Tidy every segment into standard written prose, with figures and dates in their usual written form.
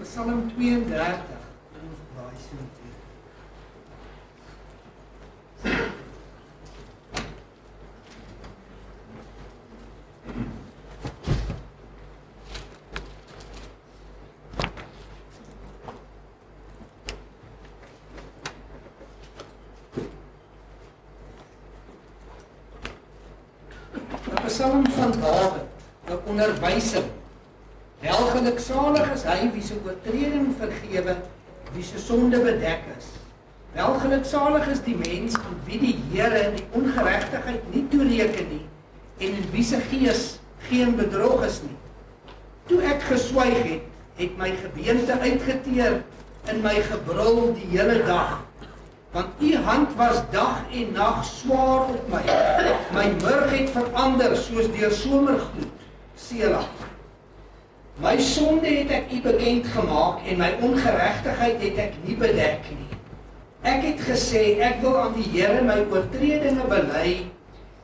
Psalm 32. Ons blaai so toe. Die Psalm van Dawid, 'n onderwysing. Welgeluksalig is hy wie se oortreding vergewe, wie se sonde bedek is. Welgeluksalig is die mens aan wie die Here die ongeregtigheid nie toereken nie en in wie se gees geen bedrog is nie. Toe ek geswyg het, het my gebeente uitgeteer in my gebrul die hele dag. Want u hand was dag en nag swaar op my. My murg het verander soos deur somergloed. Selah. My sonde het ek u bekend gemaak en my ongeregtigheid het ek nie bedek nie. Ek het gesê, ek wil aan die Here my oortredinge bely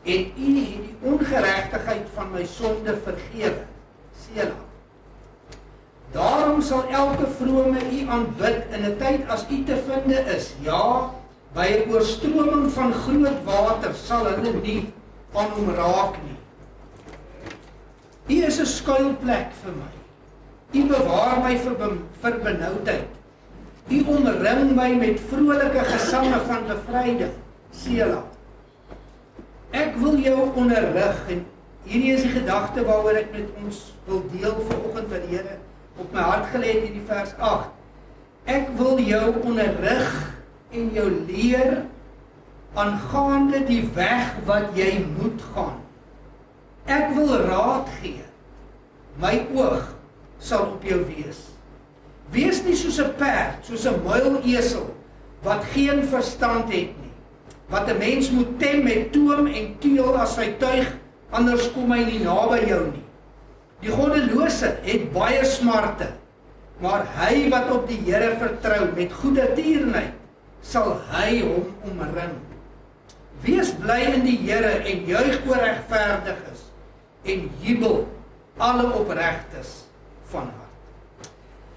en u het die ongeregtigheid van my sonde vergewe. Selah. Daarom sal elke vrome u aanbid in 'n tyd as u te vinde is. Ja, by 'n oorstroming van groot water sal hulle nie aan hom raak nie. U is 'n skuilplek vir my. U bewaar my vir benoudheid. U omring my met vrolike gesange van bevryding. Selah. Ek wil jou onderrig en hierdie is die gedagte waaroor ek met ons wil deel vanoggend wat die Here op my hart gelê het in die vers 8. Ek wil jou onderrig en jou leer aangaande die weg wat jy moet gaan. Ek wil raad gee. My oog sal op jou wees. Wees nie soos 'n perd, soos 'n muilesel wat geen verstand het nie. Wat 'n mens moet tem met toom en keel as sy tuig, anders kom hy nie naby jou nie. Die goddelose het baie smarte, maar hy wat op die Here vertrou met goeie tierenheid, sal hy hom omring. Wees bly in die Here en juig oor regverdiges en jubel alle opregtes van hart.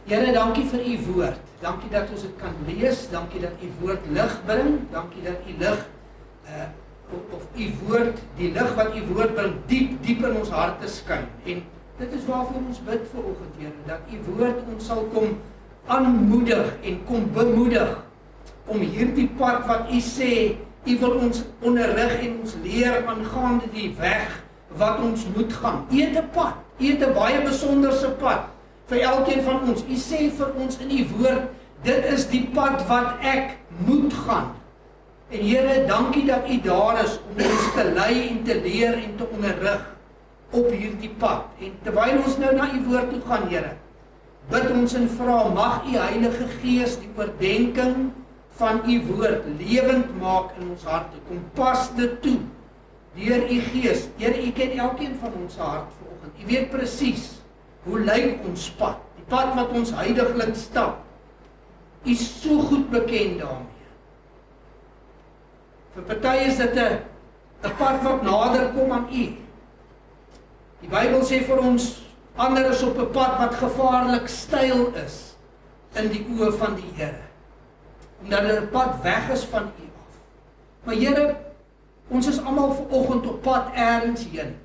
Here, dankie vir u woord. Dankie dat ons dit kan lees. Dankie dat u woord lig bring. Dankie dat u lig of u woord, die lig wat u woord bring, diep in ons harte skyn. En dit is waarvoor ons bid vanoggend, Here, dat u woord ons sal kom aanmoedig en kom bemoedig om hierdie pad wat u sê, u wil ons onderrig en ons leer aangaande die weg wat ons moet gaan. U het 'n pad, u het 'n baie besonderse pad vir elkeen van ons. U sê vir ons in u woord, dit is die pad wat ek moet gaan. En Here, dankie dat u daar is om ons te lei en te leer en te onderrig op hierdie pad. En terwyl ons nou na u woord toe gaan, Here, bid ons en vra, mag u Heilige Gees die oordeenking van u woord lewend maak in ons harte. Kom pas dit toe deur u Gees. Here, u ken elkeen van ons hart vanoggend. U weet presies hoe lyk ons pad, die pad wat ons huidiglik stap. U is so goed bekend daarmee. Vir party is dit 'n pad wat nader kom aan u. Die Bybel sê vir ons, ander is op 'n pad wat gevaarlik steil is in die oë van die Here, omdat dit 'n pad weg is van u af. Maar Here, ons is almal vanoggend op pad elders heen,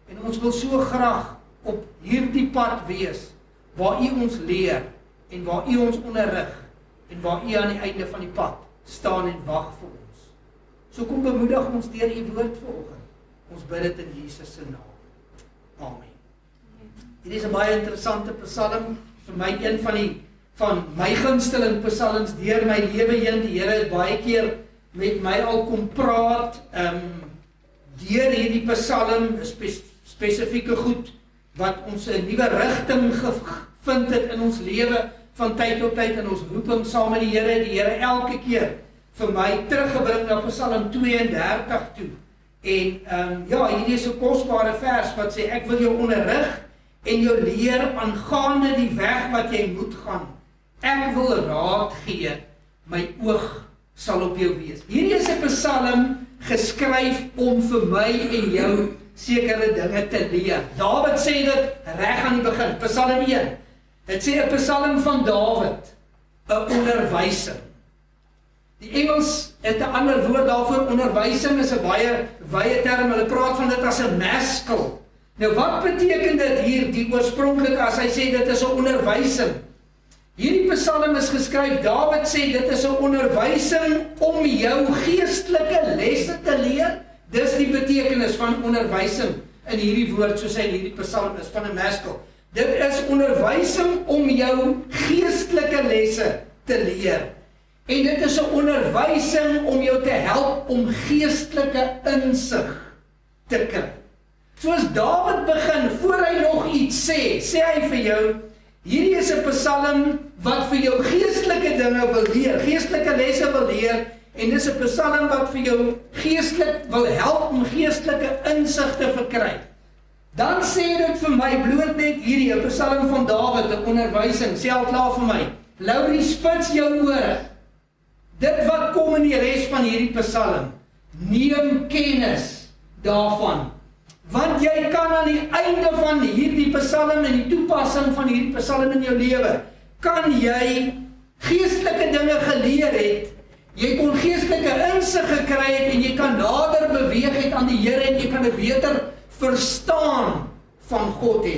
en ons wil so graag op hierdie pad wees, waar u ons leer, en waar u ons onderrig, en waar u aan die einde van die pad staan en wag vir ons. So kom bemoedig ons deur u woord vanoggend. Ons bid dit in Jesus se naam. Amen. Hier is 'n baie interessante psalm, vir my een van my gunsteling psalms deur my lewe heen. Die Here het baie keer met my al kom praat, deur hierdie psalm, spesifieke goed, wat ons 'n nuwe rigting gevind het in ons lewe van tyd tot tyd in ons roeping saam met die Here elke keer vir my teruggebring na Psalm 32 toe. En hierdie is 'n kosbare vers wat sê, ek wil jou onderrig en jou leer aangaande die weg wat jy moet gaan. Ek wil raad gee, my oog sal op jou wees. Hierdie is 'n psalm geskryf om vir my en jou sekere dinge te leer. Dawid sê dit reg aan die begin, Psalm 1. Het sê 'n Psalm van Dawid, 'n onderwysing. Die Engels het 'n ander woord daarvoor. Onderwysing is 'n baie wye term. Hulle praat van dit as 'n maskil. Nou wat beteken dit hier, die oorspronklik as hy sê dit is 'n onderwysing? Hierdie Psalm is geskryf, Dawid sê dit is 'n onderwysing om jou geestelike lesse te leer. Dis die betekenis van onderwysing in hierdie woord, soos hy in hierdie Psalm is, van 'n maskil. Dit is onderwysing om jou geestelike lesse te leer. En dit is 'n onderwysing om jou te help om geestelike insig te kry. Soos Dawid begin, voor hy nog iets sê, sê hy vir jou, hierdie is 'n Psalm wat vir jou geestelike dinge wil leer, geestelike lesse wil leer, en dis 'n Psalm wat vir jou geestelik wil help om geestelike insig te verkry. Dan sê dit vir my, bloot net hierdie, 'n Psalm van Dawid, 'n onderwysing, sê al klaar vir my, Laurie, spits jou ore. Dit wat kom in die res van hierdie Psalm, neem kennis daarvan. Want jy kan aan die einde van hierdie Psalm en die toepassing van hierdie Psalm in jou lewe, kan jy geestelike dinge geleer het, jy kon geestelike insig gekry het en jy kan nader beweeg het aan die Here en jy kan 'n beter verstaan van God hê.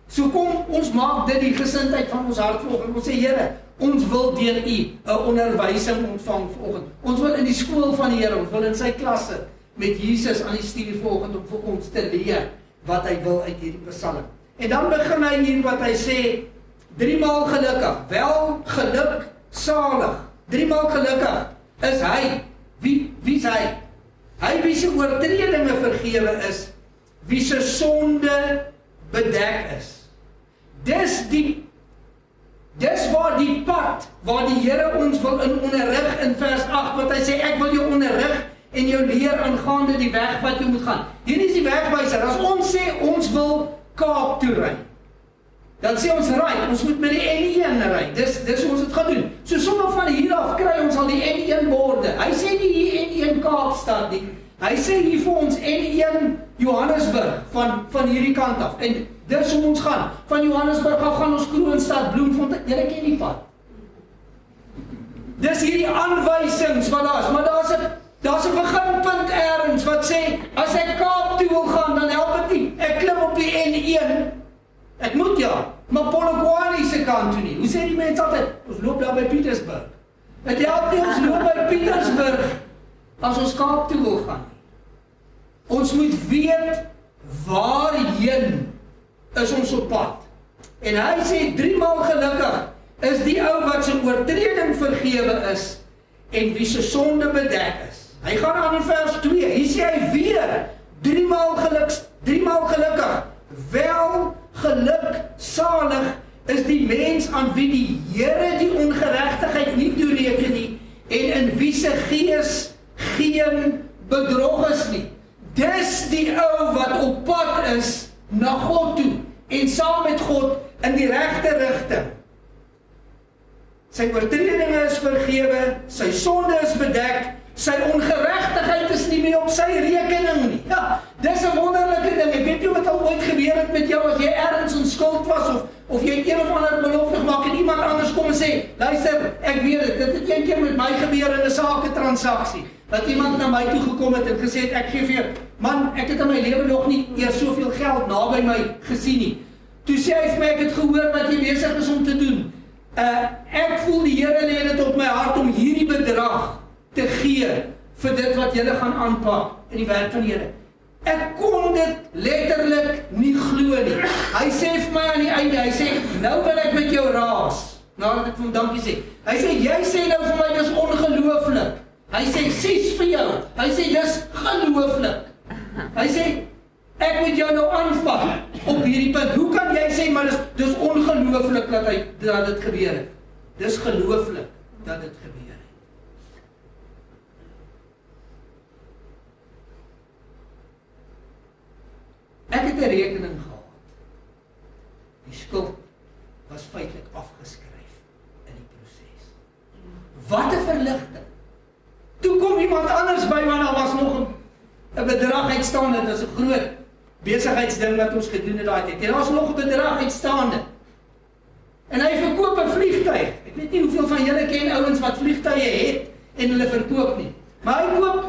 So kom ons maak dit die gesindheid van ons hart vanoggend. Ons sê Here, ons wil deur U 'n onderwysing ontvang vanoggend. Ons wil in die skool van die Here, ons wil in sy klasse met Jesus aan die stuur vanoggend om vir ons te leer wat hy wil uit hierdie Psalm. En dan begin hy hier wat hy sê, 3 maal gelukkig, wel geluk, salig. 3 maal gelukkig is hy. Wie is hy? Hy wie se oortredinge vergewe is, wie se sonde bedek is. Dis waar die pad, waar die Here ons wil in onderrig in vers 8, wat hy sê, ek wil jou onderrig en jou leer aangaande die weg wat jy moet gaan. Hierdie is die wegwyser. As ons sê, ons wil Kaap toe ry, dan sê ons, ons moet met die N1 ry. Dis ons het gaan doen. So sommer van hier af kry ons al die N1 borde. Hy sê nie hier N1 Kaapstad nie. Hy sê hier vir ons N1 Johannesburg van hierdie kant af. En dis hoe ons gaan. Van Johannesburg af gaan ons Kroonstad, Bloemfontein. Julle ken die pad. Dis hierdie aanwysings wat daar is, maar daar's 'n beginpunt ergens wat sê, as ek Kaap toe wil gaan, dan help dit nie. Ek klim op die N1. Ek moet ja, maar Polokwane se kant toe nie. Hoe sê die mense altyd? Ons loop daar by Pietersburg. Dit help nie ons loop by Pietersburg as ons Kaap toe wil gaan. Ons moet weet waarheen is ons op pad. En hy sê 3 maal gelukkig is die ou wat sy oortreding vergewe is en wie se sonde bedek is. Hy gaan aan in vers 2. Hier sê hy weer 3 maal gelukkig. Wel geluk, salig is die mens aan wie die Here die ongeregtigheid nie toereken nie en in wie se gees geen bedrog is nie. Dis die ou wat op pad is na God toe en saam met God in die regte rigting. Sy oortredinge is vergewe, sy sonde is bedek, sy ongeregtigheid is nie meer op sy rekening nie. Ja, dis 'n wonderlike ding. Ek weet nie wat al ooit gebeur het met jou as jy ergens in skuld was of jy een of ander belofte gemaak en iemand anders kom en sê, luister, ek weet dit het een keer met my gebeur in 'n saketransaksie. Dat iemand na my toe gekom het en gesê het, ek gee vir jou, man, ek het in my lewe nog nie eers soveel geld naby my gesien nie. Toe sê hy vir my, ek het gehoor wat jy besig is om te doen. Ek voel die Here lê dit op my hart om hierdie bedrag te gee vir dit wat julle gaan aanpak in die werk van die Here. Ek kon dit letterlik nie glo nie. Hy sê vir my aan die einde, hy sê, nou wil ek met jou raas. Nadat ek vir hom dankie sê. Hy sê, jy sê nou vir my, dis ongelooflik. Hy sê, sies vir jou. Hy sê, dis gelooflik. Hy sê, ek moet jou nou aanvat op hierdie punt. Hoe kan jy sê, maar dis ongelooflik dat dit gebeur het. Dis gelooflik dat dit gebeur het. Ek het 'n rekening gehad. Die skuld was feitelik afgeskryf in die proses. Wat 'n verligting. Toe kom iemand anders by, want daar was nog 'n bedrag uitstaande. Dit was 'n groot besigheidsding wat ons gedoen het daai tyd. En daar was nog 'n bedrag uitstaande. En hy verkoop 'n vliegtuig. Ek weet nie hoeveel van julle ken ouens wat vliegtuie het en hulle verkoop nie. Maar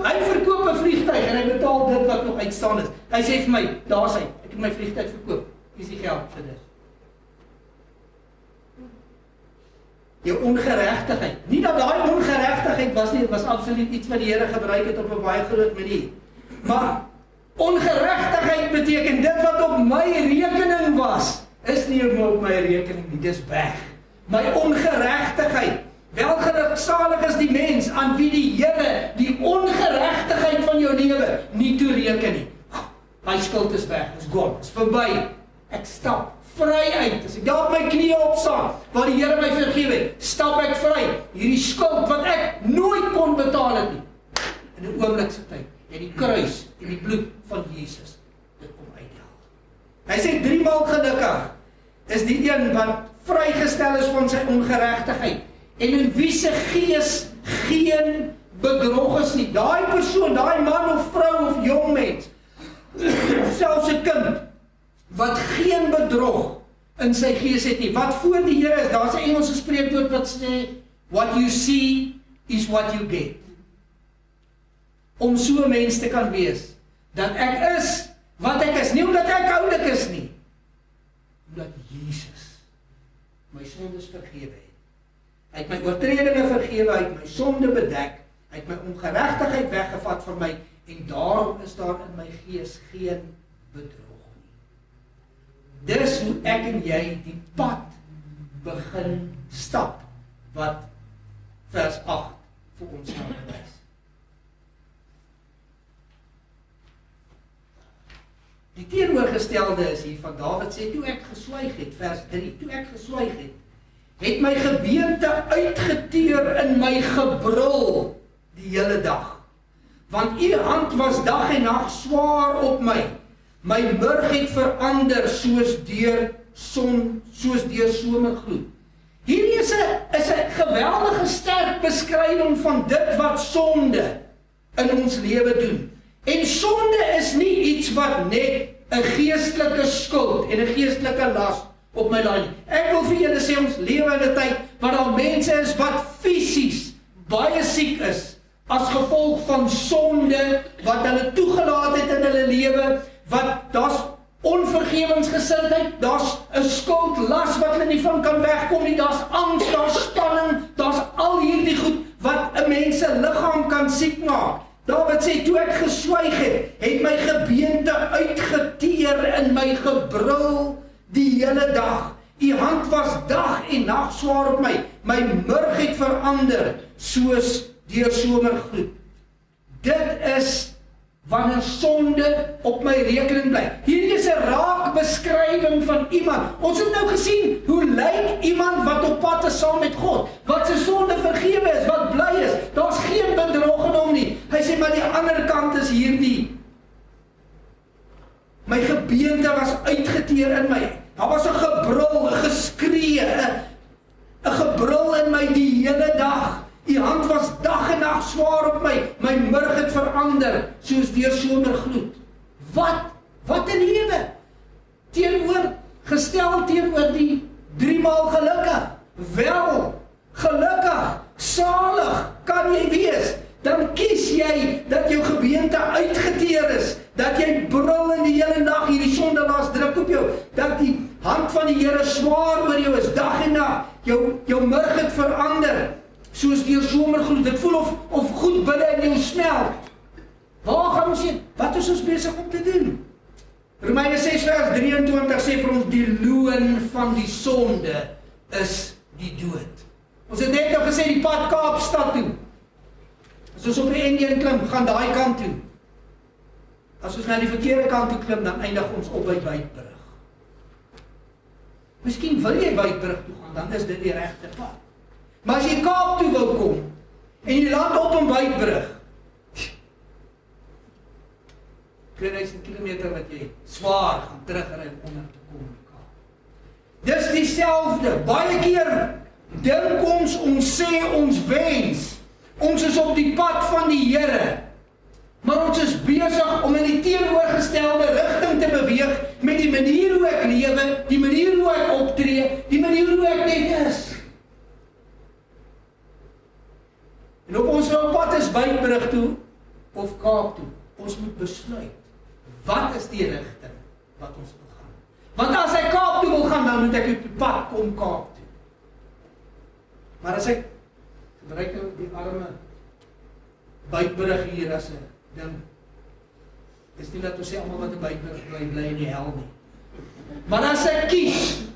hy verkoop 'n vliegtuig en hy betaal dit wat nog uitstaan is. Hy sê vir my, daar's hy, ek het my vliegtuig verkoop. Hier is die geld vir dit. Jou ongeregtigheid. Nie dat daai ongeregtigheid was nie, dit was absoluut iets wat die Here gebruik het op 'n baie groot manier. Maar ongeregtigheid beteken dit wat op my rekening was, is nie meer op my rekening nie, dis weg. My ongeregtigheid. Welgeluksalig is die mens aan wie die Here die ongeregtigheid van jou lewe nie toereken nie. My skuld is weg, is gone, is verby. Ek stap vry uit. As ek daar op my knieë opstaan, waar die Here my vergewe het, stap ek vry. Hierdie skuld wat ek nooit kon betaal het nie. In 'n oomblik se tyd, en die kruis en die bloed van Jesus, dit kom uithaal. Hy sê 3 maal gelukkig is die een wat vrygestel is van sy ongeregtigheid en in wie se gees geen bedrog is nie. Daai persoon, daai man of vrou of jong mens, selfs 'n kind wat geen bedrog in sy gees het nie, wat voor die Here is. Daar's 'n Engelse spreekwoord wat sê, what you see is what you get. Om so 'n mens te kan wees, dat ek is wat ek is, nie omdat ek oulik is nie, omdat Jesus my sondes vergewe het. Hy het my oortredinge vergewe, hy het my sonde bedek, hy het my ongeregtigheid weggevat van my, en daarom is daar in my gees geen bedrog nie. Dis hoe ek en jy die pad begin stap, wat vers 8 vir ons gaan wys. Die teenoorgestelde is hier van Dawid sê, toe ek geswyg het, vers 3, toe ek geswyg het my gebeente uitgeteer in my gebrul die hele dag. Want u hand was dag en nag swaar op my. My murg het verander soos deur somergloed. Hierdie is 'n geweldige sterk beskrywing van dit wat sonde in ons lewe doen. En sonde is nie iets wat net 'n geestelike skuld en 'n geestelike las op my laai. Ek wil vir julle sê, ons lewe in 'n tyd waar daar mense is wat fisies baie siek is as gevolg van sonde wat hulle toegelaat het in hulle lewe, wat daar's onvergewensgesindheid, daar's 'n skuldlas wat hulle nie van kan wegkom nie, daar's angs, daar's spanning, daar's al hierdie goed wat 'n mens se liggaam kan siek maak. Dawid sê, toe ek geswyg het my gebeente uitgeteer in my gebrul die hele dag. U hand was dag en nag swaar op my. My murg het verander soos deur somergloed. Dit is wanneer sonde op my rekening bly. Hierdie is 'n raak beskrywing van iemand. Ons het nou gesien hoe lyk iemand wat op pad is saam met God, wat sy sonde vergewe is, wat bly is. Daar's geen bedrog in hom nie. Hy sê, maar die ander kant is hierdie. My gebeente was uitgeteer in my. Daar was 'n gebrul, 'n geskree, 'n gebrul in my die hele dag. Die hand was dag en nag swaar op my. My murg het verander soos deur somergloed. Wat 'n lewe. Gestel teenoor die 3 maal gelukkig. Wel, gelukkig, salig kan jy wees. Dan kies jy dat jou gebeente uitgeteer is, dat jy brul in die hele nag, hierdie sondelas druk op jou, dat die hand van die Here swaar oor jou is, dag en nag, jou murg het verander, soos deur somergloed. Dit voel of goed binne in jou smelt. Waar gaan ons heen? Wat is ons besig om te doen? Romeine 6 vers 23 sê vir ons, die loon van die sonde is die dood. Ons het net nou gesê, die pad Kaapstad toe. As ons op die N1 klim, gaan daai kant toe. As ons na die verkeerde kant toe klim, dan eindig ons op by Beitbrug. Miskien wil jy Beitbrug toe gaan, dan is dit die regte pad. Maar as jy Kaap toe wil kom, en jy land op in Beitbrug, 2000 kilometer wat jy swaar gaan terugry om te kom in Kaap. Dis dieselfde, baie keer dink ons sê ons wens, ons is op die pad van die Here, maar ons is besig om in die teenoorgestelde rigting te beweeg met die manier hoe ek lewe, die manier hoe ek optree, die manier hoe ek net Kaap toe. Ons moet besluit, wat is die rigting wat ons wil gaan? Want as hy Kaap toe wil gaan, dan moet ek op die pad kom Kaap toe. Maar as ek gebruik nou die arme Buitbrug hier as 'n ding, is nie dat ons sê almal wat in Buitbrug bly in die hel nie. Maar as ek kies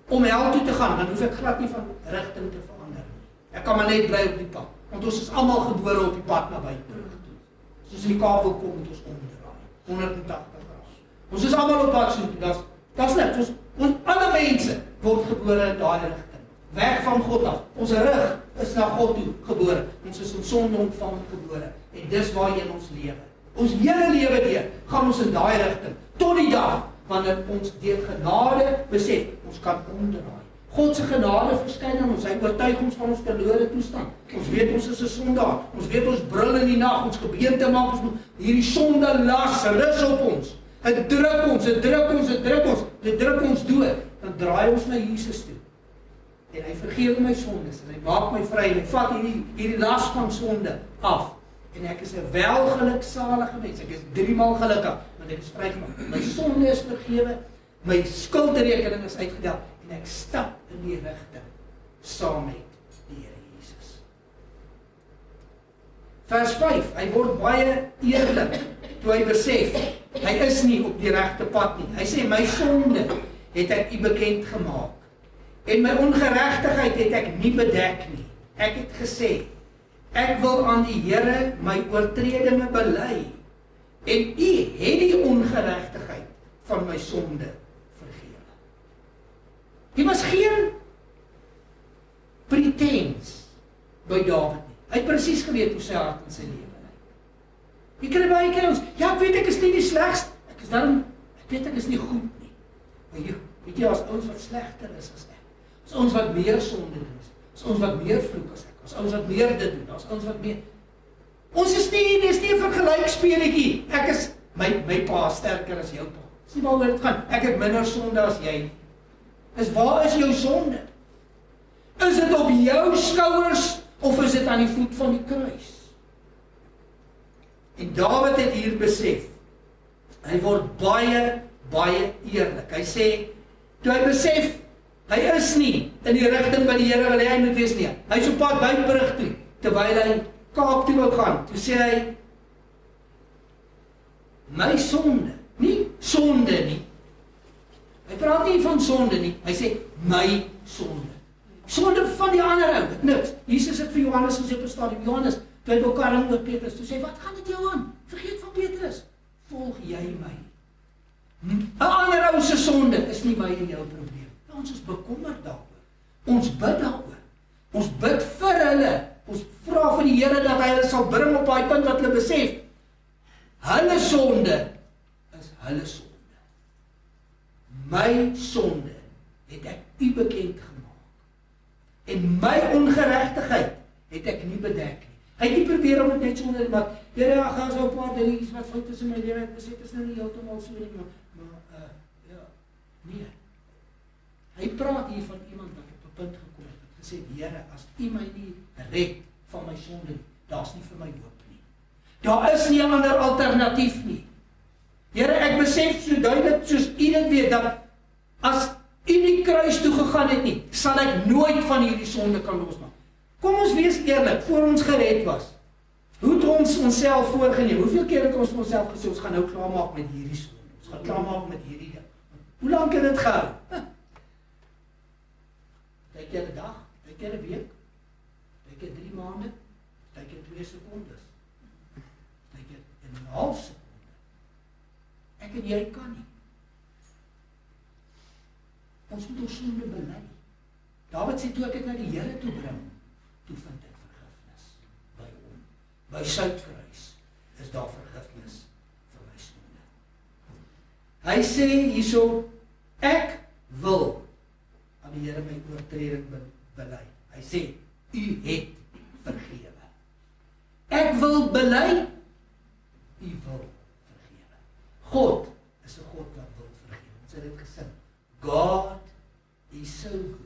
om hel toe te gaan, dan hoef ek glad nie van rigting te verander nie. Ek kan maar net bly op die pad, want ons is almal gebore op die pad na Buitbrug toe. Soos in die Kaap wil kom, moet ons omdraai, 180 grade. Ons is almal op pad so, das net, ons alle mense word gebore in daai rigting. Weg van God af. Ons rug is na God toe gebore. Ons is in sonde ontvang gebore. En dis waarheen ons lewe. Ons hele lewe deur gaan ons in daai rigting. Tot die dag wanneer ons deur genade besef, ons kan omdraai. God se genade verskyn aan ons. Hy oortuig ons van ons verlore toestand. Ons weet ons is 'n sondaar. Ons weet ons brul in die nag. Ons gebeente maak ons hierdie sonde las rus op ons. Dit druk ons, dit druk ons, dit druk ons. Dit druk ons dood. Dan draai ons na Jesus toe. En hy vergewe my sondes en hy maak my vry en hy vat hierdie las van sonde af. En ek is 'n welgeluksalige mens. Ek is 3 maal gelukkig, want ek is vrygemaak. My sonde is vergewe, my skuldrekening is uitgedel en ek stap in die rigting saam met die Here Jesus. Vers 5, hy word baie eerlik toe hy besef, hy is nie op die regte pad nie. Hy sê, my sonde het ek u bekend gemaak. En my ongeregtigheid het ek nie bedek nie. Ek het gesê, ek wil aan die Here my oortredinge bely. En u het die ongeregtigheid van my sonde vergewe. Hier was geen pretens by Dawid nie. Hy het presies geweet hoe sy hart in sy lewe lê. Jy kry baie keer ons, ja, ek weet ek is nie die slegste. Ek weet ek is nie goed nie. Maar weet jy, as ouens wat slegter is as ek, as ons wat meer sonde doen, as ons wat meer vloek as ek, as ons wat meer dit doen, as ons wat meer... Ons is nie 'n vergelykspelletjie. Ek is, my pa is sterker as jou pa. Dis nie waaroor dit gaan. Ek het minder sonde as jy. Waar is jou sonde? Is dit op jou skouers, of is dit aan die voet van die kruis? En Dawid het hier besef, hy word baie, baie eerlik. Hy sê, toe hy besef, hy is nie in die rigting by die Here wil hy moet wees nie. Hy is op pad Buitbrug toe, terwyl hy Kaap toe wil gaan. Toe sê hy, my sonde, nie sonde nie. Hy praat nie van sonde nie, hy sê, my sonde. Sonde van die ander ou, dit niks. Jesus het vir Johannes gesê op 'n stadium, Johannes, toe hy wil karring oor Petrus, toe sê, wat gaan dit jou aan? Vergeet van Petrus, volg jy my. 'n ander ou se sonde is nie my en jou probleem. Ons is bekommerd daaroor. Ons bid daaroor. Ons bid vir hulle. Ons vra vir die Here dat hy hulle sal bring op daai punt wat hulle besef. Hulle sonde is hulle sonde. My sonde het ek u bekend gemaak. En my ongeregtigheid het ek nie bedek nie. Hy het nie probeer om dit net sonder te maak. Here, ek gaan so 'n paar dingetjies wat fout is in my lewe. Ek besef dit is nou nie heeltemal so nie, maar ja, nee. Hy praat hier van iemand wat op 'n punt gekom het, wat gesê, Here, as u my nie red van my sonde, daar's nie vir my hoop nie. Daar is nie 'n ander alternatief nie. Here, ek besef so duidelik soos u dit weet, dat as u nie kruis toe gegaan het nie, sal ek nooit van hierdie sonde kan losmaak. Kom ons wees eerlik, voor ons gered was, hoe het ons onsself voorgeneem? Hoeveel keer het ons vir onsself gesê, ons gaan nou klaarmaak met hierdie sonde, ons gaan klaarmaak met hierdie ding. Hoe lank het dit gehou? Tyd keer 'n dag, tyd keer 'n week, tyd keer 3 maande, tyd keer 2 sekondes, tyd keer 'n half sekonde. Ek en jy kan nie. Ons moet ons sonde bely. Dawid sê, toe ek dit na die Here toe bring, toe vind ek vergifnis by hom. By sy kruis is daar vergifnis vir my sonde. Hy sê hierso, ek wil aan die Here my oortreding bely. Hy sê, u het vergewe. Ek wil bely, u wil vergewe. God is 'n God wat wil vergewe. Ons het dit gesing. God is so good.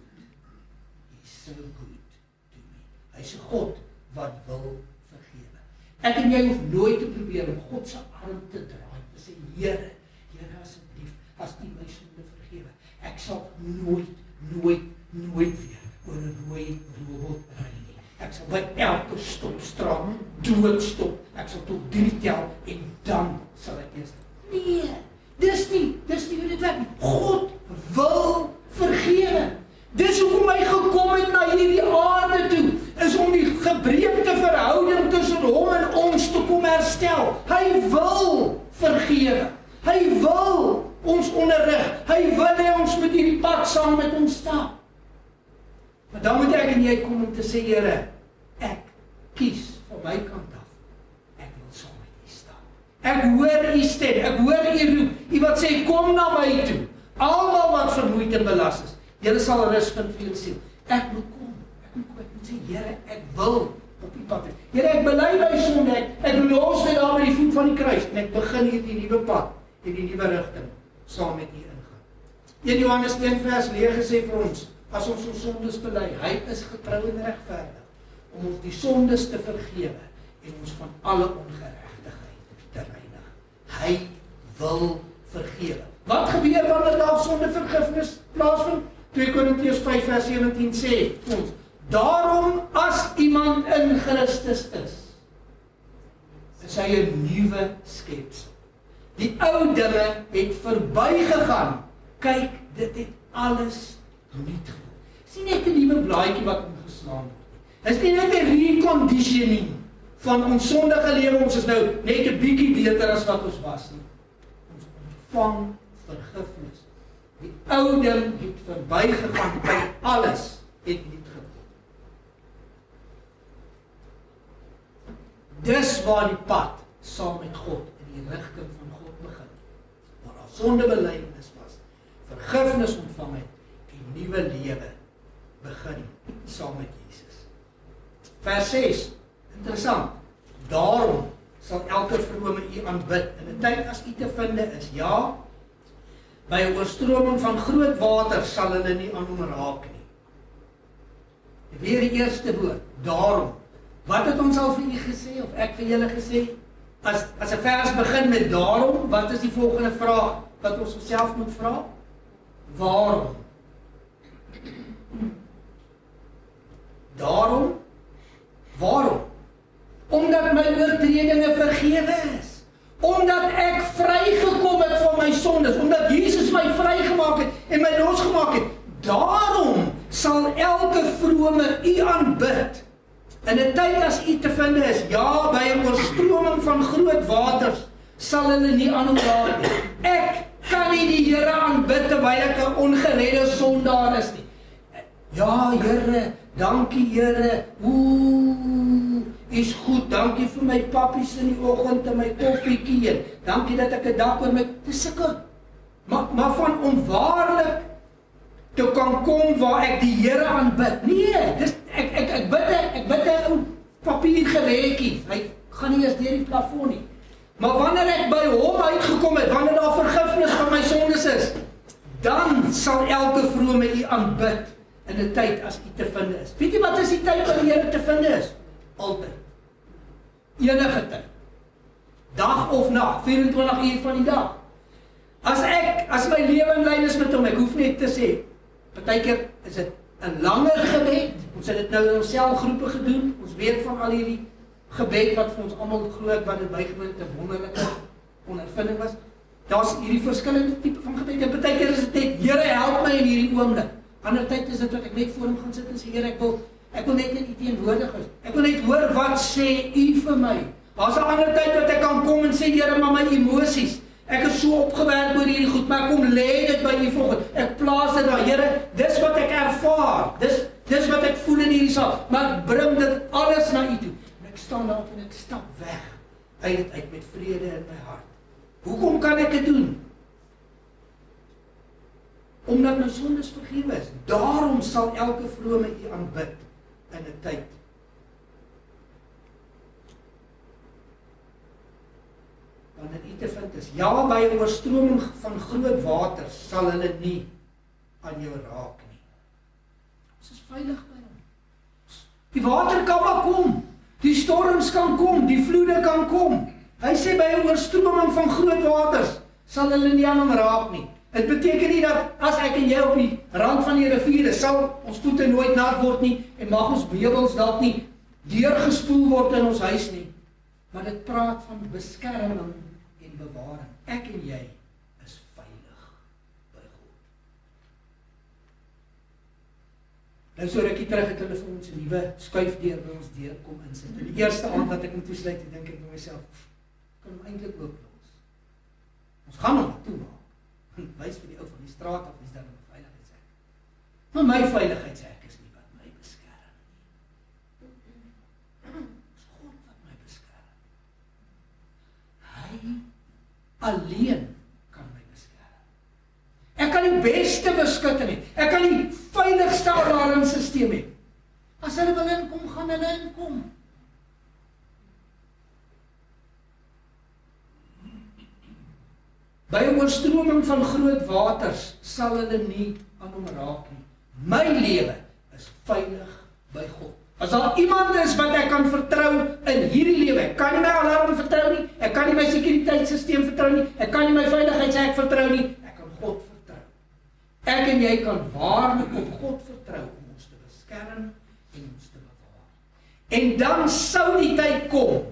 He's so good to me. Hy is 'n God wat wil vergewe. Ek en jy hoef nooit te probeer om God se arm te draai, te sê, Here, asseblief, as U my sonde vergewe, ek sal nooit weer oor 'n rooi robot ry nie. Ek sal by elke stopstraat doodstop, ek sal tot 3 tel en dan sal ek eers. Nee, dis nie hoe dit werk nie. God wil vergewe. Dis hoekom hy gekom het na hierdie aarde toe, is om die gebreekte verhouding tussen hom en ons te kom herstel. Hy wil vergewe. Hy wil ons onderrig. Hy wil hê ons moet hierdie pad saam met ons stap. Maar dan moet ek en jy kom om te sê, Here, ek kies van my kant af. Ek wil saam met U stap. Ek hoor U stem, ek hoor U roep. U wat sê, kom na my toe. Almal wat vermoeid en belas is, julle sal rus vind vir julle siel. Ek moet kom. Ek moet sê, Here, ek wil op U pad. Here, ek bely my sonde. Ek los dit daar by die voet van die kruis en ek begin hierdie nuwe pad, hierdie nuwe rigting saam met U ingaan. 1 Johannes 1 vers 9 sê vir ons, as ons ons sondes bely, hy is getrou en regverdig om ons die sondes te vergewe en ons van alle ongeregtigheid te reinig. Hy wil vergewe. Wat gebeur wanneer daar sondevergifnis plaasvind? 2 Korintiërs 5 vers 17 sê ons, daarom as iemand in Christus is hy 'n nuwe skepsel. Die ou dinge het verbygegaan. Kyk, dit het alles nuut geword. Dis nie net 'n nuwe blaadjie wat omgeslaan word. Dis nie net 'n reconditioning van ons sondige lewe, ons is nou net 'n bietjie beter as wat ons was nie. Ons ontvang vergifnis. Die ou ding het verbygegaan, by alles het nuut geword. Dis waar die pad saam met God in die rigting van God begin. Waar daar sondebelydenis was, vergifnis ontvang het, die nuwe lewe begin saam met Jesus. Vers 6, interessant. Daarom sal elke vrome U aanbid in 'n tyd as U te vinde is. Ja, by 'n oorstroming van groot water sal hulle nie aan hom raak nie. Weer die eerste woord, daarom. Wat het ons al vir u gesê, of ek vir julle gesê? As 'n vers begin met daarom, wat is die volgende vraag wat ons onsself moet vra? Waarom? Daarom? Waarom? Omdat my oortredinge vergewe is. Omdat ek vrygekom het van my sondes. Omdat Jesus my vrygemaak het en my losgemaak het. Daarom sal elke vrome U aanbid. In 'n tyd as U te vind is, ja, by 'n oorstroming van groot waters, sal hulle nie aan hom raak nie. Ek kan nie die Here aanbid terwyl ek 'n ongeredde sondaar is nie. Ja, Here, dankie Here. Is goed, dankie vir my pappies in die oggend en my koffietjie en dankie dat ek 'n dak oor my sukkel. Maar van onwaarlik te kan kom waar ek die Here aanbid. Nee, dis ek bid 'n papiergereetjie. Hy gaan nie eers deur die plafon nie. Maar wanneer ek by hom uitgekom het, wanneer daar vergifnis van my sondes is, dan sal elke vrome U aanbid in 'n tyd as U te vind is. Weet jy wat is die tyd wat die Here te vind is? Altyd. Enige tyd. Dag of nag, 24 uur van die dag. As my lewe in lyn is met hom, ek hoef net te sê, partykeer is dit 'n langer gebed. Ons het dit nou in ons selgroepe gedoen. Ons weet van al hierdie gebed wat vir ons almal glo wat dit bygebring het 'n wonderlike ondervinding was. Daar's hierdie verskillende tipe van gebed. En partykeer is dit net, Here help my in hierdie oomblik. Ander tyd is dit wat ek net voor hom gaan sit en sê, Here, ek wil net in U teenwoordig wees. Ek wil net hoor wat sê U vir my. Daar's 'n ander tyd wat ek kan kom en sê, Here, maar my emosies. Ek is so opgewerk oor hierdie goed, maar kom lê dit by U vanoggend. Ek plaas dit daar, Here, dis wat ek ervaar. Dis wat ek voel in hierdie saak, maar ek bring dit alles na U toe. En ek staan daar en ek stap weg uit met vrede in my hart. Hoekom kan ek dit doen? Omdat my sondes vergewe is. Daarom sal elke vrome U aanbid in 'n tyd. Wanneer U te vind is. Ja, by 'n oorstroming van groot waters sal hulle nie aan jou raak nie. Ons is veilig by hom. Die water kan maar kom. Die storms kan kom, die vloede kan kom. Hy sê by 'n oorstroming van groot waters sal hulle nie aan hom raak nie. Dit beteken nie dat as ek en jy op die rand van die rivier is, sal ons voete nooit nat word nie en mag ons meubels dalk nie deurgespoel word in ons huis nie. Maar dit praat van beskerming en bewaring. Ek en jy is veilig by God. Nou so rukkie terug het hulle vir ons 'n nuwe skuifdeur by ons deur kom insit. En die eerste aand wat ek hom toesluit, dink ek by myself, kan hom eintlik oop los. Ons gaan hom toemaak. Wys vir die ou van die straat af, is daar 'n veiligheidshek. Maar my veiligheidshek is nie wat my beskerm nie. Dis God wat my beskerm. Hy alleen kan my beskerm. Ek kan die beste beskutting hê. Ek kan die veiligste alarmstelsel hê. As hulle wil inkom, gaan hulle inkom. By 'n oorstroming van groot waters sal hulle nie aan hom raak nie. My lewe is veilig by God. As daar iemand is wat ek kan vertrou in hierdie lewe, ek kan nie my alarm vertrou nie, ek kan nie my sekuriteitstelsel vertrou nie, ek kan nie my veiligheidshek vertrou nie, ek kan God vertrou. Ek en jy kan waarlik op God vertrou om ons te beskerm en ons te bewaar. En dan sou die tyd kom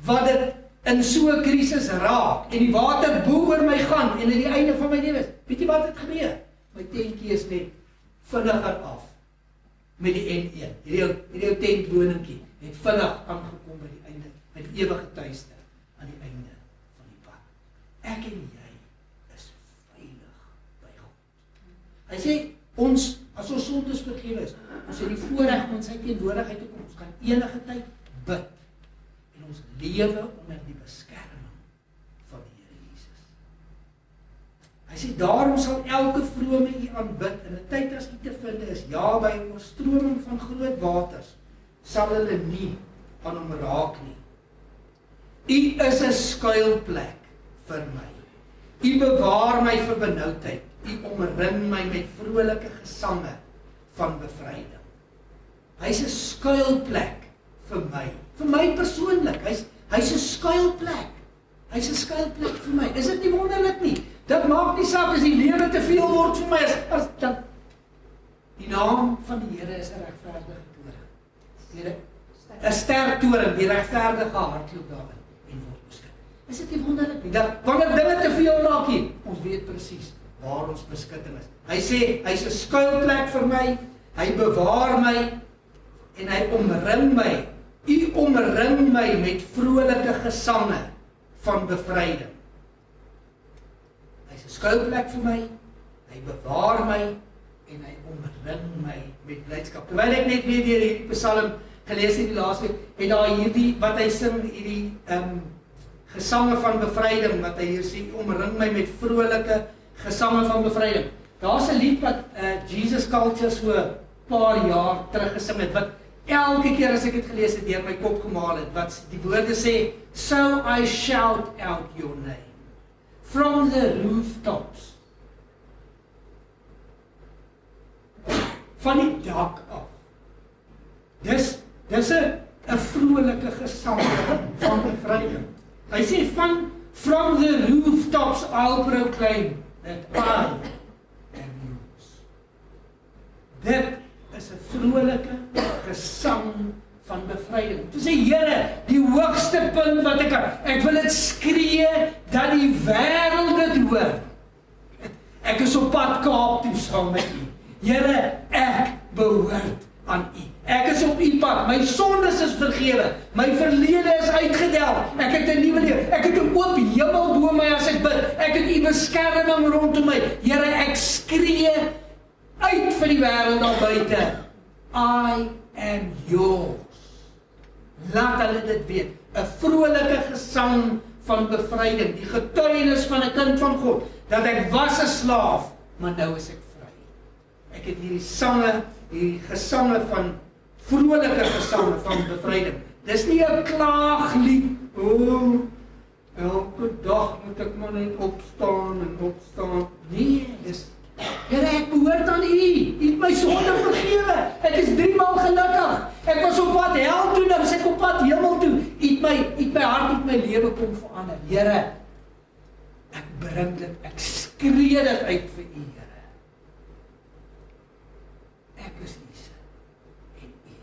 wat dit in so 'n krisis raak en die water bo oor my gaan en aan die einde van my lewe is. Weet jy wat het gebeur? My tentjie is net vinniger af met die N1. Hierdie ou tentwoningkie het vinnig aangekom by die einde, met die ewige tuiste aan die einde van die pad. Ek en jy is veilig by God. Hy sê as ons sondes vergewe is, ons het die voorreg om sy teenwoordigheid te kom. Ons kan enige tyd bid. Ons lewe onder die beskerming van die Here Jesus. Hy sê, daarom sal elke vrome u aanbid, in 'n tyd as u te vind is, ja, by 'n oorstroming van groot waters, sal hulle nie aan hom raak nie. U is 'n skuilplek vir my. U bewaar my vir benoudheid. U omring my met vrolike gesange van bevryding. Hy's 'n skuilplek vir my persoonlik. Hy's 'n skuilplek. Hy's 'n skuilplek vir my. Is dit nie wonderlik nie? Dit maak nie saak as die lewe te veel word vir my as dan die naam van die Here is 'n regverdige toring. 'n sterk toring, die regverdige hardloop daarin en word beskik. Is dit nie wonderlik nie? Dat wanneer dinge te veel raak hier, ons weet presies waar ons beskutting is. Hy sê hy's 'n skuilplek vir my. Hy bewaar my en hy omring my. U omring my met vrolike gesange van bevryding. Hy's 'n skuilplek vir my, hy bewaar my en hy omring my met blydskap. Terwyl ek net weer deur hierdie Psalm gelees het die laaste week, het daar hierdie wat hy sing, hierdie gesange van bevryding wat hy hier sê, omring my met vrolike gesange van bevryding. Daar's 'n lied wat Jesus Culture so 'n paar jaar terug gesing het wat elke keer as ek het gelees het, deur my kop gemaal het, wat die woorde sê, so I shout out your name, from the rooftops, van die dak af. Dis 'n vrolike gesang van bevryding. Hy sê from the rooftops I'll proclaim that I am yours. Dit is 'n vrolike gesang van bevryding. Toe sê Here, die hoogste punt wat ek wil dit skree dat die wêreld dit hoor. Ek is op pad Kaap toe saam met U. Here, ek behoort aan U. Ek is op U pad. My sondes is vergewe. My verlede is uitgedelg. Ek het 'n nuwe lewe. Ek het 'n oop hemel bo my as ek bid. Ek het U beskerming rondom my. Here, ek skree uit vir die wêreld daar buite. I am yours. Laat hulle dit weet. 'n vrolike gesang van bevryding. Die getuienis van 'n kind van God. Dat ek was 'n slaaf, maar nou is ek vry. Ek het hierdie gesange van vrolike gesange van bevryding. Dis nie 'n klaaglied. Elke dag moet ek maar net opstaan en opstaan. Nee, dis Here, ek behoort aan U. U het my sonde vergewe. Ek is 3 maal gelukkig. Ek was op pad hel toe, nou is ek op pad hemel toe. U het my hart, U het my my lewe kom verander. Here, ek bring dit, ek skree dit uit vir U, Here. Ek is U se en U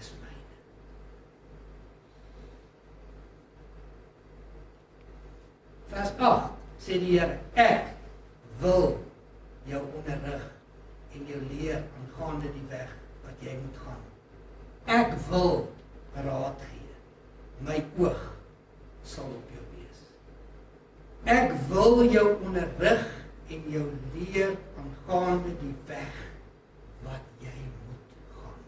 is myne. Vers 8 sê die Here, ek wil jou onderrig en jou leer aangaande die weg wat jy moet gaan. Ek wil raad gee. My oog sal op jou wees. Ek wil jou onderrig en jou leer aangaande die weg wat jy moet gaan.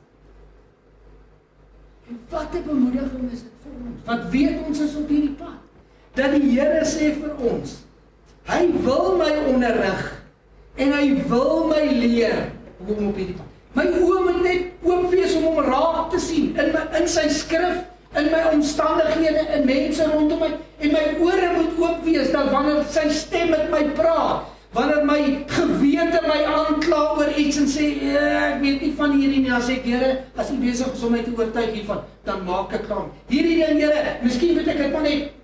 En wat 'n bemoediging is dit vir ons? Wat weet ons is op hierdie pad? Dat die Here sê vir ons, hy wil my onderrig en hy wil my leer om op hierdie pad. My oë moet net oop wees om hom raak te sien in sy skrif, in my omstandighede, in mense rondom my, en my ore moet oop wees dat wanneer sy stem met my praat, wanneer my gewete my aankla oor iets en sê, ek weet nie van hierdie nie, dan sê ek, Here, as U besig is om my te oortuig hiervan, dan maak ek klaar. Hierdie ding, Here, miskien moet ek dit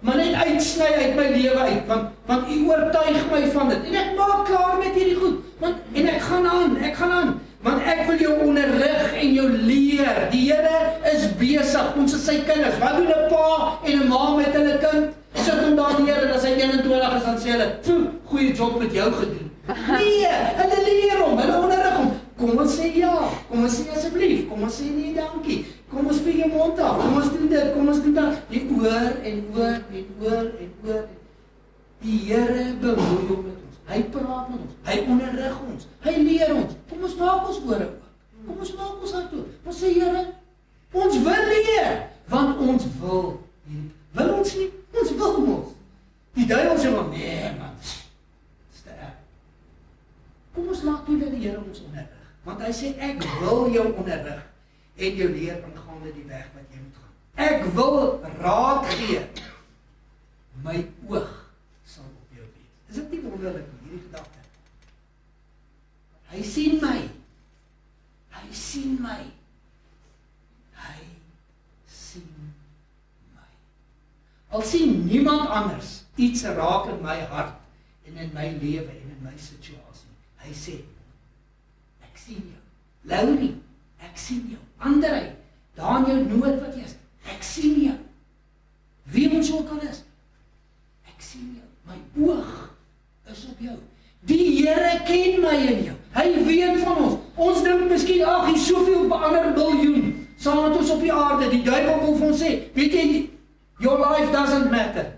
maar net uitsny uit my lewe uit, want U oortuig my van dit, en ek maak klaar met hierdie goed, en ek gaan aan, want ek wil jou onderrig en jou leer. Die Here is besig, ons is sy kinders. Wat doen 'n pa en 'n ma met hulle kind? Sit hom daar neer en as hy 21 is, dan sê hulle, goeie job met jou gedoen. Nee, hulle leer hom, hulle onderrig hom. Kom ons sê ja, kom ons sê asseblief, kom ons sê nee dankie, kom ons vee jou mond af, kom ons doen dit, kom ons doen dat. Jy oor en oor en oor en oor. Die Here bemoei hom met ons. Hy praat met ons, hy onderrig ons, hy leer ons. Kom ons maak ons ore oop. Kom ons maak ons hart oop. Ons sê, Here, ons wil leer, want ons wil nie. Wil ons nie? Ons wil ons. Die duiwel sê maar, nee man, dis te erg. Kom ons laat toe dat die Here ons onderrig. Want hy sê, ek wil jou onderrig en jou leer aangaande die weg wat jy moet gaan. Ek wil raad gee. My oog sal op jou wees. Is dit nie wonderlik nie, hierdie gedagte? Hy sien my. Hy sien my. Hy sien my. Al sien niemand anders iets raak in my hart en in my lewe en in my situasie. Hy sê, ek sien jou. Laurie, ek sien jou. Andrei, daar in jou nood wat jy is, ek sien jou. Wie ons ook al is, ek sien jou. My oog is op jou. Die Here ken my en jou. Hy weet van ons. Ons dink miskien, ag, hier soveel ander biljoen saam met ons op die aarde. Die duiwel wil vir ons sê, weet jy, your life doesn't matter.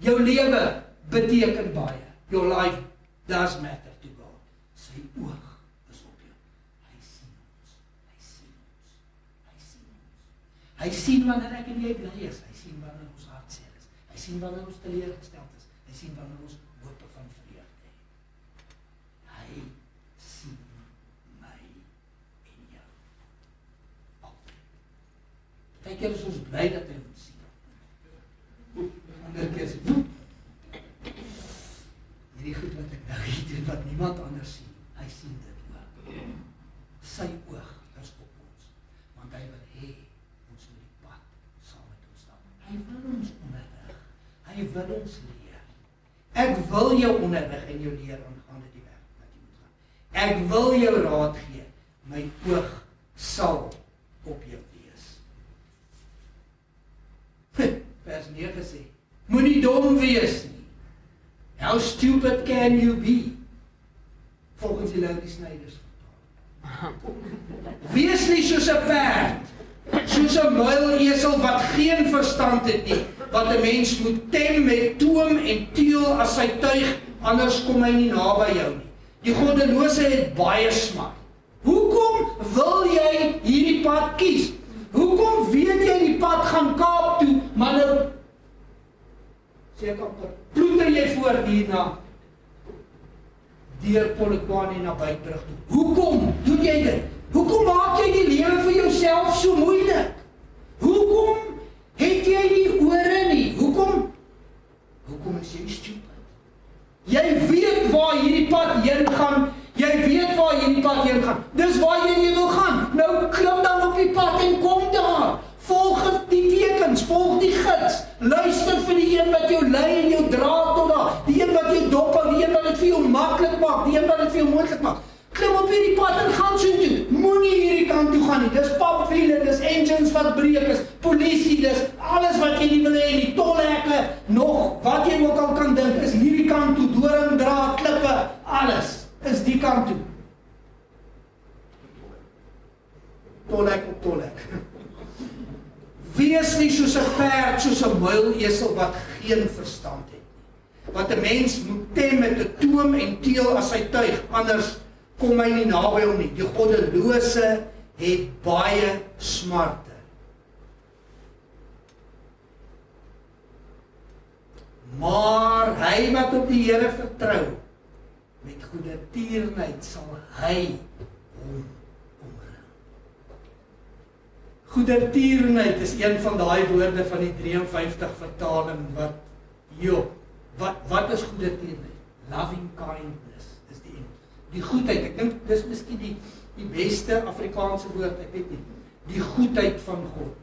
Jou lewe beteken baie. Your life does matter to God. Sy oog is op jou. Hy sien ons. Hy sien ons. Hy sien ons. Hy sien wanneer ek en jy bly is. Hy sien wanneer ons hartseer is. Hy sien wanneer ons teleurgesteld is. Hy sien wanneer ons hoop van vreugde het. Hy sien my en jou. Altyd. Partykeer is ons bly dat hy ons sien. Ander keer sê, hierdie goed wat ek nou hier doen, wat niemand anders sien, hy sien dit ook. Sy oog is op ons, want hy wil hê, ons moet die pad saam met ons stap. Hy wil ons onderrig, hy wil ons leer. Ek wil jou onderrig en jou leer aangaande die weg wat jy moet gaan. Ek wil jou raad gee, my oog sal op jou wees. Vers 9 sê, moenie dom wees nie. How stupid can you be? Volgens die Laurie Snyders vertaal. Wees nie soos 'n perd, soos 'n muilesel wat geen verstand het nie, wat 'n mens moet tem met toom en teel as sy tuig, anders kom hy nie naby jou nie. Die goddelose het baie smart. Hoekom wil jy hierdie pad kies? Hoekom weet jy die pad gaan Kaap toe, maar nou sê ek amper, ploeter jy voort hierna deur Polokwane na Beitbrug toe? Hoekom doen jy dit? Hoekom maak jy die lewe vir jouself so moeilik? Hoekom het jy nie ore nie? Hoekom is jy stupid? Jy weet waar hierdie pad heen gaan. Jy weet waar hierdie pad heen gaan. Dis waar jy nie wil gaan. Nou klim dan op die pad en kom daar. Volg die tekens, volg die gids. Luister vir die die een wat jou lei en jou dra tot daar, die een wat jou dop hou, die een wat dit vir jou maklik maak, die een wat dit vir jou moontlik maak. Klim op hierdie pad en gaan soontoe. Moenie hierdie kant toe gaan nie. Dis papwiele, dis engines wat breek, dis polisie, dis alles wat jy nie wil hê, die tolhekke, nog wat jy ook al kan dink, is hierdie kant toe, doringdraad, klippe, alles is die kant toe. Tolhek op tolhek. Wees nie soos 'n perd, soos 'n muilesel wat geen verstand het nie. Wat 'n mens moet tem met 'n toom en teel as hy tuig, anders kom hy nie naby hom nie. Die goddelose het baie smarte. Maar hy wat op die Here vertrou, met goedertierenheid sal hy hom omring. Goedertierenheid is een van daai woorde van die 53 vertaling wat is goedertierenheid? Loving kindness is die goedheid. Ek dink dis miskien die beste Afrikaanse woord, ek weet nie. Die goedheid van God,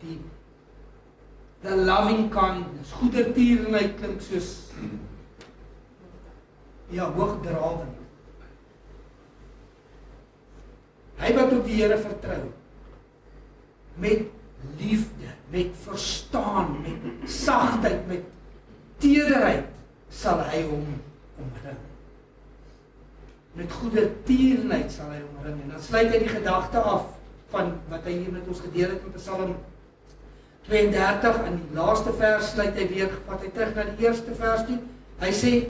the loving kindness. Goedertierenheid klink soos hoogdrawend. Hy wat op die Here vertrou, met liefde, met verstaan, met sagtheid, met tederheid, sal hy hom omring. Met goedertierenheid sal hy omring. En dan sluit hy die gedagte af van wat hy hier met ons gedeel het in Psalm 32, in die laaste vers sluit hy weer, vat hy terug na die eerste vers toe. Hy sê,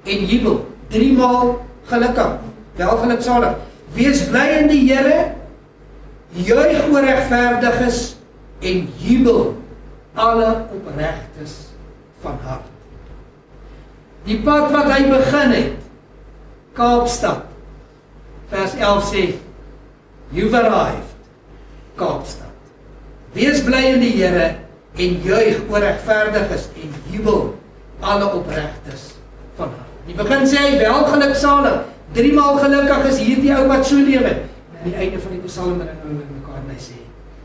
en jubel, 3 maal gelukkig, welgeluksalig. Wees bly in die Here, juig oor regverdiges en jubel alle opregtes van hart. Die pad wat hy begin het, Kaapstad, vers 11 sê, you've arrived, Kaapstad. Wees bly in die Here en juig oor regverdiges en jubel alle opregtes van hart. Die begin sê hy welgeluksalig, 3 maal gelukkig is hierdie ou wat so lewe. En aan die einde van die psalm bring hy mekaar en hy sê,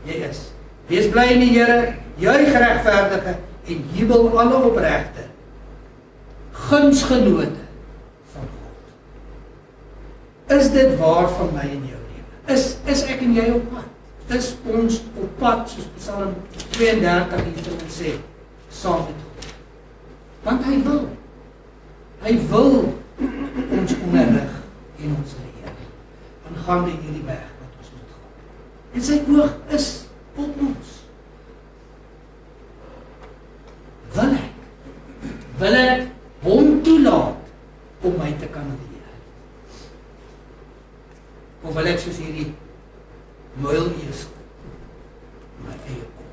jy is, wees bly in die Here, juig regverdige en jubel alle opregte, gunsgenote van God. Is dit waar van my en jou lewe? Is ek en jy op pad? Is ons op pad, soos Psalm 32 hier vir ons sê, saam met God? Want hy wil ons onderrig en ons leer, aangaande hierdie weg wat ons moet gaan. En sy oog is op ons. Wil ek hom toelaat om my te kan leer? Of wil ek soos hierdie muilesel my eie kop?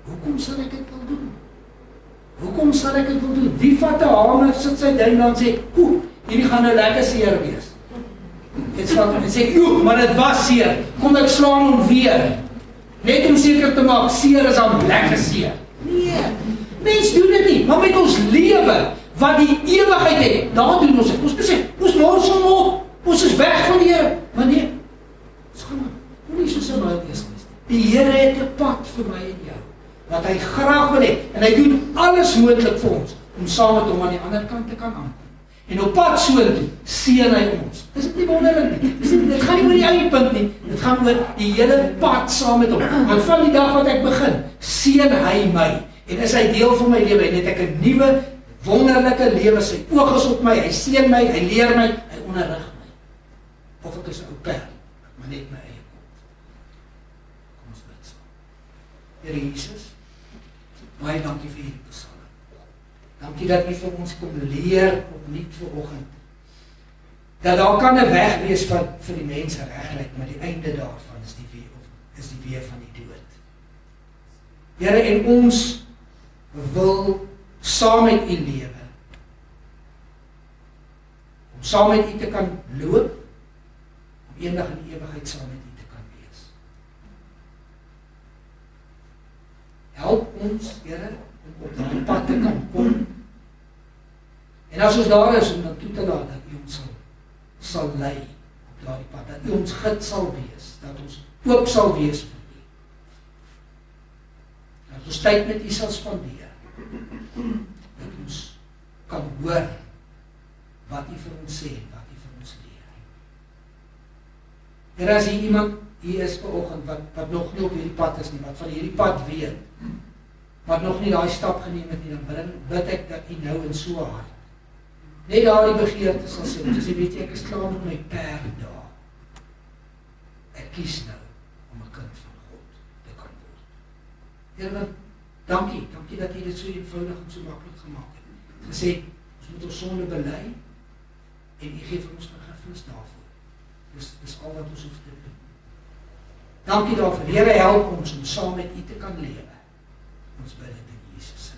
Hoekom sal ek dit wil doen? Hoekom sal ek dit wil doen? Wie vat 'n hamer, sit sy duim en sê, hierdie gaan nou lekker seer wees. En sê, maar dit was seer, kom ek slaan hom weer. Net om seker te maak, seer is dan lekker seer. Nee, mens doen dit nie, maar met ons lewe, wat die ewigheid het, daar doen ons het. Ons besef, ons mors hom op, ons is weg van die Here. Maar nee, ons gaan nie soos 'n muilesel wees nie. Die Here het 'n pad vir my en jou, wat hy graag wil hê, en hy doen alles moontlik vir ons, om saam met hom aan die ander kant te kan aankom. En op pad soontoe, seën hy ons. Is dit nie wonderlik nie? Dit gaan nie oor die eie punt nie, dit gaan oor die hele pad saam met hom. Want van die dag wat ek begin, seën hy my, en is hy deel van my lewe, en het ek 'n nuwe, wonderlike lewe, sy oog is op my, hy seën my, hy leer my, hy onderrig my. Of ek is 'n ou perd, maar net my eie kant. Kom ons bid saam. Here Jesus, baie dankie vir hierdie psalm. Dankie dat U vir ons kom leer opnuut vanoggend. Dat daar kan 'n weg wees vir die mense reglyk, maar die einde daarvan is die weë van die dood. Here, en ons wil saam met U lewe. Om saam met U te kan loop, om eendag in die ewigheid saam met U te kan wees. Help ons, Here, om op daardie pad te kan kom. En as ons daar is, om dan toe te laat dat U ons sal lei op daardie pad, dat U ons gids sal wees, dat ons oop sal wees vir U. dat ons tyd met U sal spandeer, dat ons kan hoor wat U vir ons sê en wat U vir ons leer. Here, as hier iemand hier is vanoggend wat nog nie op hierdie pad is nie, wat van hierdie pad weet, wat nog nie daai stap geneem het nie, dan bid ek dat U nou in so hart net daardie begeerte sal sê, want as jy weet, ek is klaar met my perdae. Ek kies nou om 'n kind van God te kan word. Here, dankie dat U dit so eenvoudig en so maklik gemaak het. Gesê, ons moet ons sonde bely en U gee vir ons vergifnis daarvoor. Dis al wat ons hoef te doen. Dankie daarvoor. Here, help ons om saam met U te kan lewe. Ons bid dit in Jesus.